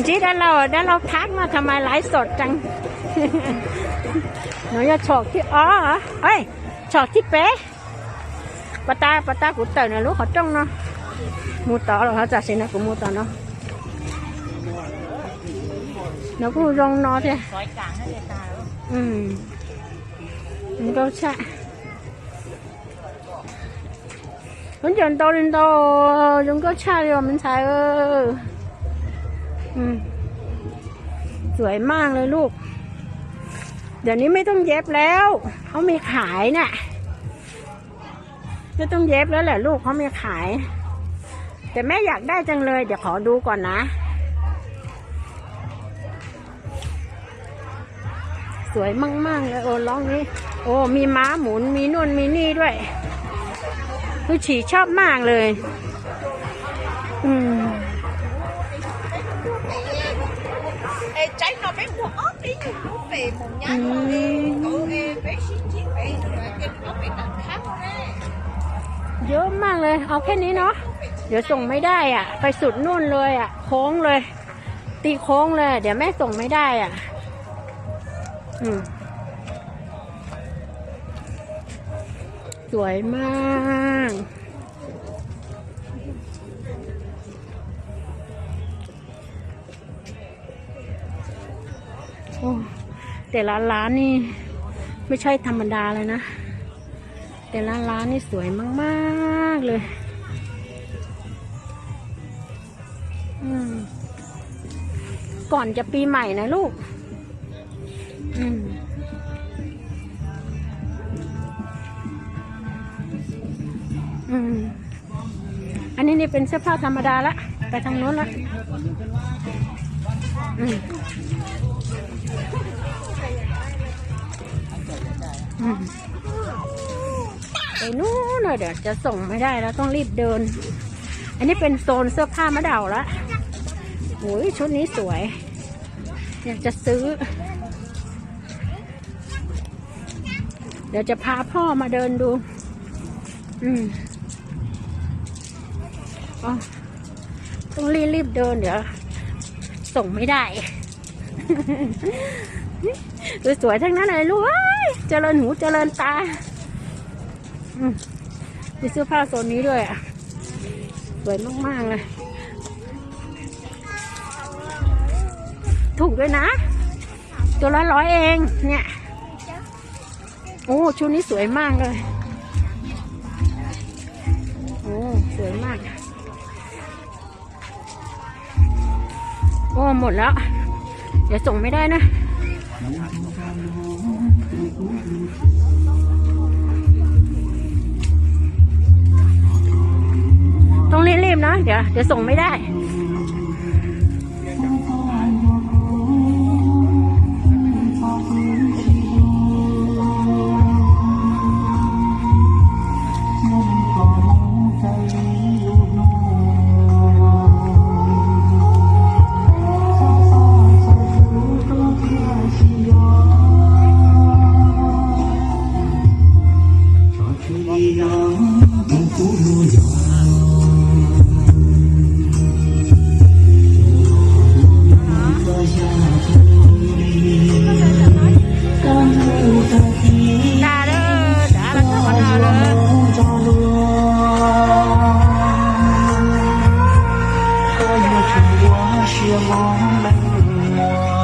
จีด้านเราทักมาทำไมไลฟ์สดจัง หนูจะฉอกที่เอ้ยฉอกที่เป๊ะปะตากูเต๋อเนี่ยลูกเขาจ้องเนาะมูต่อหรอเขาจัดสินะกูมูต่อเนาะเดี๋ยวกูลองนอนเถอะซอยกลางให้เดตามันก็ใช่คนจนโตเรียนโตยังก็ใช่เลยมันใช่สวยมากเลยลูกเดี๋ยวนี้ไม่ต้องเย็บแล้วเขามีขายเนี่ยไม่ต้องเย็บแล้วแหละลูกเขามีขายแต่แม่อยากได้จังเลยเดี๋ยวขอดูก่อนนะสวยมากๆเลยร้องนี้มีม้าหมุนมีนู่นมีนี่ด้วยคือฉีชอบมากเลยtrái nó bé mua ớt đi nó về một nhà cậu bé xin chị bé cái nó bé đặt khác đấy เยอะมากเลยเอาแค่นี้เนาะเดี๋ยวส่งไม่ได้อ่ะไปสุดนู่นเลยอ่ะโค้งเลยตีโค้งเลยเดี๋ยวแม่ส่งไม่ได้อ่ะสวยมากแต่ละร้านนี่ไม่ใช่ธรรมดาเลยนะแต่ละร้านนี่สวยมากๆเลยก่อนจะปีใหม่นะลูกอันนี้นี่เป็นเสื้อผ้าธรรมดาละไปทางโน้นละไปนู้นเลยเดี๋ยวจะส่งไม่ได้แล้วต้องรีบเดินอันนี้เป็นโซนเสื้อผ้ามะเดี่ยวละโอ้ยชุดนี้สวยอยากจะซื้อเดี๋ยวจะพาพ่อมาเดินดูต้องรีบเดินเดี๋ยวส่งไม่ได้ สวยๆทั้งนั้นเลยลูกเจริญหูเจริญตามีเสื้อผ้าโซนนี้ด้วยสวยมากๆเลยถูกด้วยนะตัวละ100เองเนี่ยชุดนี้สวยมากเลยสวยมากหมดแล้วเดี๋ยวส่งไม่ได้นะต้องรีบๆนะเดี๋ยวส่งไม่ได้我是我们。